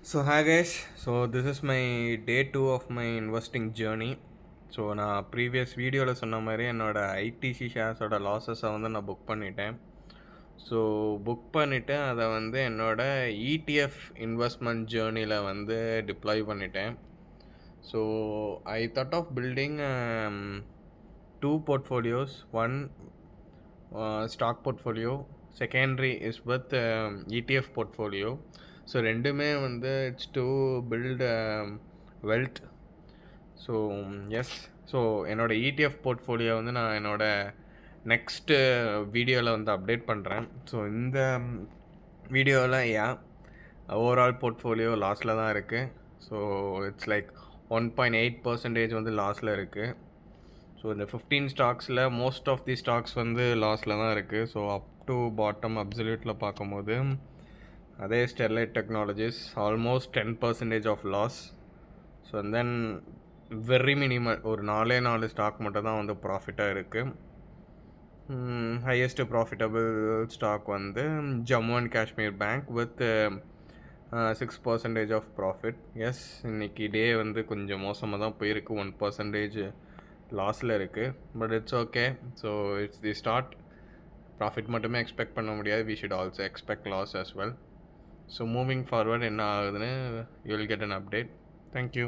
So hi guys, so this is my day 2 of my investing journey. So நான் previous வீடியோவில் சொன்ன மாதிரி என்னோடய ஐடிசி ஷேர்ஸோட லாஸஸை வந்து நான் புக் பண்ணிட்டேன். ஸோ புக் பண்ணிவிட்டு அதை வந்து என்னோடய இடிஎஃப் இன்வெஸ்ட்மெண்ட் ஜேர்னியில் வந்து டிப்ளாய் பண்ணிட்டேன். So I thought of building two portfolios. One stock portfolio, secondary is with ETF portfolio. So ரெண்டுமே வந்து it's to build wealth. So yes, so என்னோடய இடிஎஃப் போர்ட்ஃபோலியோ வந்து நான் என்னோடய நெக்ஸ்ட்டு வீடியோவில் வந்து அப்டேட் பண்ணுறேன். ஸோ இந்த வீடியோவில் ஓவரால் போர்ட்ஃபோலியோ லாஸில் தான் இருக்குது. ஸோ இட்ஸ் லைக் 1.8% வந்து லாஸில் இருக்குது. ஸோ இந்த 15 ஸ்டாக்ஸில் மோஸ்ட் ஆஃப் தி ஸ்டாக்ஸ் வந்து லாஸில் தான் இருக்குது. ஸோ அப் டு பாட்டம் அப்சல்யூட்டில் பார்க்கும்போது அதே Sterlite Technologies almost 10% of loss. So then very minimal ஒரு 4 ஸ்டாக் மட்டும் தான் வந்து ப்ராஃபிட்டாக இருக்குது. ஹையஸ்ட் ப்ராஃபிட்டபிள் ஸ்டாக் வந்து Jammu and Kashmir bank with 6% of profit. Yes, இன்றைக்கி டே வந்து கொஞ்சம் மோசமாக தான் போயிருக்கு, 1% லாஸில் இருக்குது. But it's okay. So it's the start. Profit மட்டுமே எக்ஸ்பெக்ட் பண்ண முடியாது, we should also expect loss as well. So moving forward என்ன ஆகுதுன்னு you will get an update. Thank you.